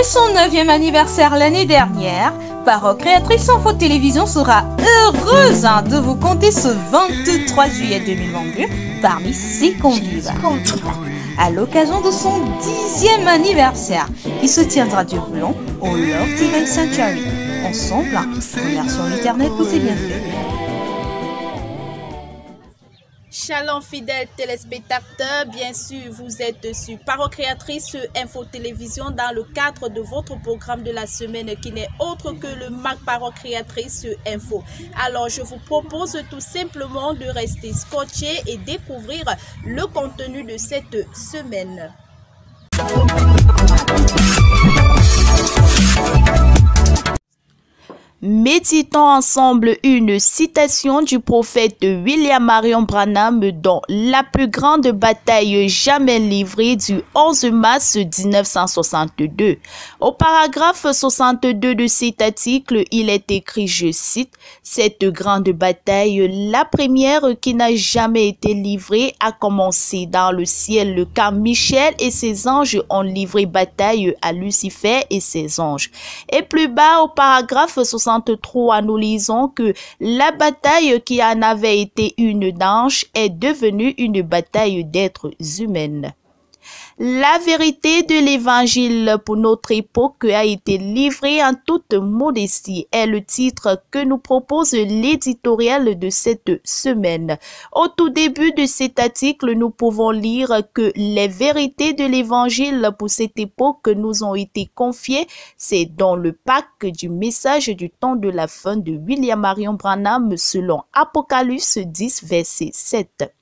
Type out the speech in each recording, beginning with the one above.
son 9e anniversaire l'année dernière, Parole Créatrice Info Télévision sera heureuse de vous compter ce 23 juillet 2022 parmi ses convives. À l'occasion de son 10e anniversaire, qui se tiendra Dieu voulant au Love Divine Sanctuary. Ensemble, remercions l'Éternel pour ses bienfaits. Shalom fidèles téléspectateurs, bien sûr vous êtes sur Parole Créatrice Info Télévision dans le cadre de votre programme de la semaine qui n'est autre que le MAC Parole Créatrice Info. Alors je vous propose tout simplement de rester scotché et découvrir le contenu de cette semaine. Méditons ensemble une citation du prophète William Marion Branham dans la plus grande bataille jamais livrée du 11 mars 1962. Au paragraphe 62 de cet article, il est écrit, je cite, « Cette grande bataille, la première qui n'a jamais été livrée, a commencé dans le ciel car Michel et ses anges ont livré bataille à Lucifer et ses anges. » Et plus bas, au paragraphe 63, nous lisons que la bataille qui en avait été une d'anges est devenue une bataille d'êtres humains. La vérité de l'évangile pour notre époque a été livrée en toute modestie est le titre que nous propose l'éditorial de cette semaine. Au tout début de cet article, nous pouvons lire que les vérités de l'évangile pour cette époque nous ont été confiées. C'est dans le pack du message du temps de la fin de William Marion Branham selon Apocalypse 10, verset 7.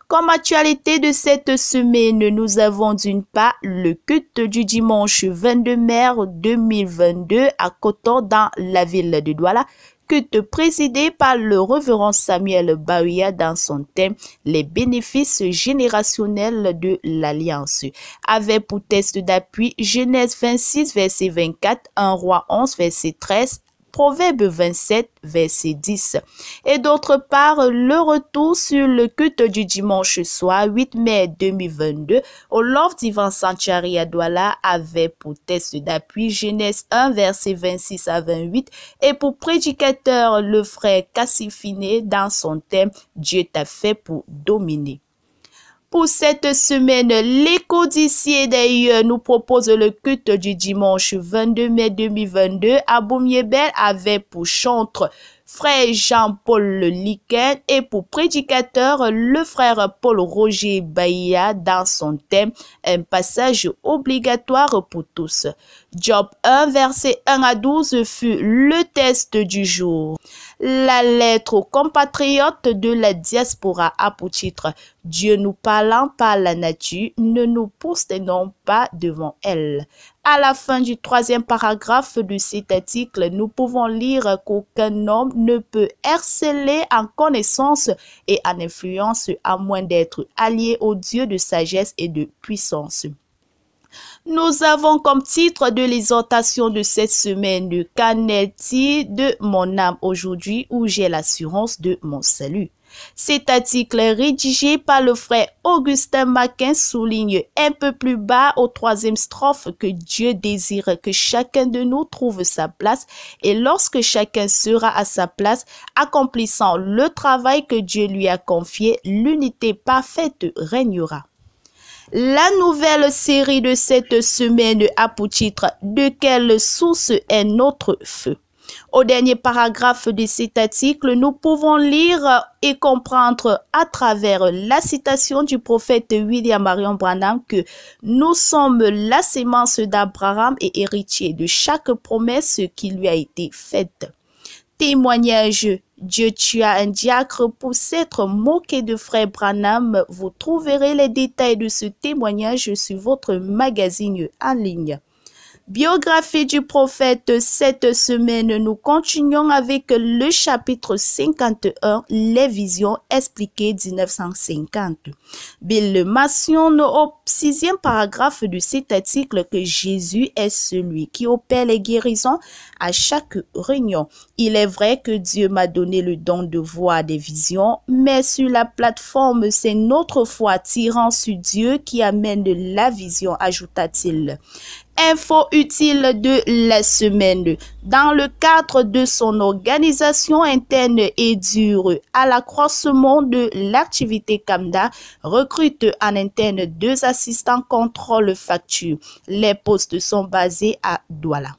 Comme actualité de cette semaine, nous avons d'une part le culte du dimanche 22 mai 2022 à Kotor dans la ville de Douala, culte présidé par le révérend Samuel Bawia dans son thème « Les bénéfices générationnels de l'Alliance », avec pour texte d'appui Genèse 26, verset 24, 1 Roi 11, verset 13, Proverbe 27, verset 10. Et d'autre part, le retour sur le culte du dimanche soir 8 mai 2022 au Love Divine Sanctuary à Douala avait pour texte d'appui Genèse 1, verset 26 à 28 et pour prédicateur le frère Cassifiné dans son thème « Dieu t'a fait pour dominer ». Pour cette semaine, l'écho d'ici et d'ailleurs nous propose le culte du dimanche 22 mai 2022 à Boumiébel avec pour chantre frère Jean-Paul Liquen et pour prédicateur le frère Paul Roger Bahia dans son thème un passage obligatoire pour tous. Job 1 verset 1 à 12 fut le test du jour. La lettre aux compatriotes de la diaspora a pour titre « Dieu nous parlant par la nature, ne nous prosternons pas devant elle ». À la fin du 3e paragraphe de cet article, nous pouvons lire qu'aucun homme ne peut exceller en connaissance et en influence à moins d'être allié au Dieu de sagesse et de puissance. Nous avons comme titre de l'exhortation de cette semaine « Qu'en est-il de mon âme aujourd'hui où j'ai l'assurance de mon salut ?» Cet article rédigé par le frère Augustin Maquin souligne un peu plus bas au 3e strophe que Dieu désire que chacun de nous trouve sa place et lorsque chacun sera à sa place, accomplissant le travail que Dieu lui a confié, l'unité parfaite régnera. La nouvelle série de cette semaine a pour titre « De quelle source est notre feu ?» Au dernier paragraphe de cet article, nous pouvons lire et comprendre à travers la citation du prophète William Marion Branham que nous sommes la sémence d'Abraham et héritiers de chaque promesse qui lui a été faite. Témoignage, Dieu tua un diacre pour s'être moqué de frère Branham. Vous trouverez les détails de ce témoignage sur votre magazine en ligne. Biographie du prophète, cette semaine, nous continuons avec le chapitre 51, les visions expliquées 1950. Bill mentionne au 6e paragraphe de cet article que Jésus est celui qui opère les guérisons à chaque réunion. Il est vrai que Dieu m'a donné le don de voir des visions, mais sur la plateforme, c'est notre foi tirant sur Dieu qui amène la vision, ajouta-t-il. Info utile de la semaine. Dans le cadre de son organisation interne et dure à l'accroissement de l'activité CAMDA, recrute en interne 2 assistants contrôle facture. Les postes sont basés à Douala.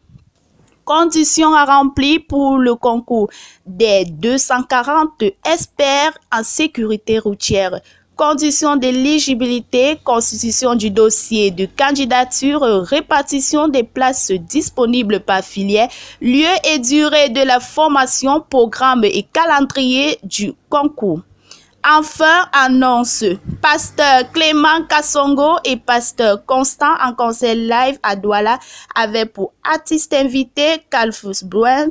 Conditions à remplir pour le concours des 240 experts en sécurité routière. Conditions d'éligibilité, constitution du dossier de candidature, répartition des places disponibles par filière, lieu et durée de la formation, programme et calendrier du concours. Enfin, annonce, pasteur Clément Kassongo et pasteur Constant en concert live à Douala avec pour artistes invités Calfus Bruin,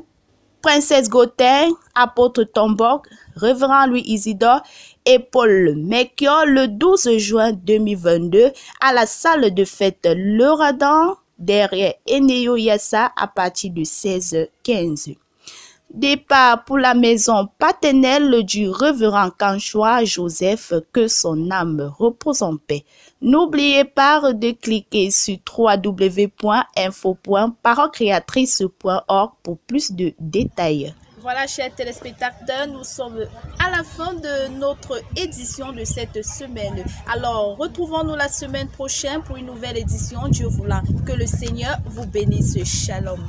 Princesse Gauthier, Apôtre Tombok, Révérend Louis Isidore et Paul Mekio le 12 juin 2022 à la salle de fête Le Radan derrière Eneo Yassa à partir de 16h15. Départ pour la maison paternelle du révérend Kanchoua Joseph, que son âme repose en paix. N'oubliez pas de cliquer sur www.info.parochréatrice.org pour plus de détails. Voilà, chers téléspectateurs, nous sommes à la fin de notre édition de cette semaine. Alors, retrouvons-nous la semaine prochaine pour une nouvelle édition. Dieu voulant, que le Seigneur vous bénisse. Shalom.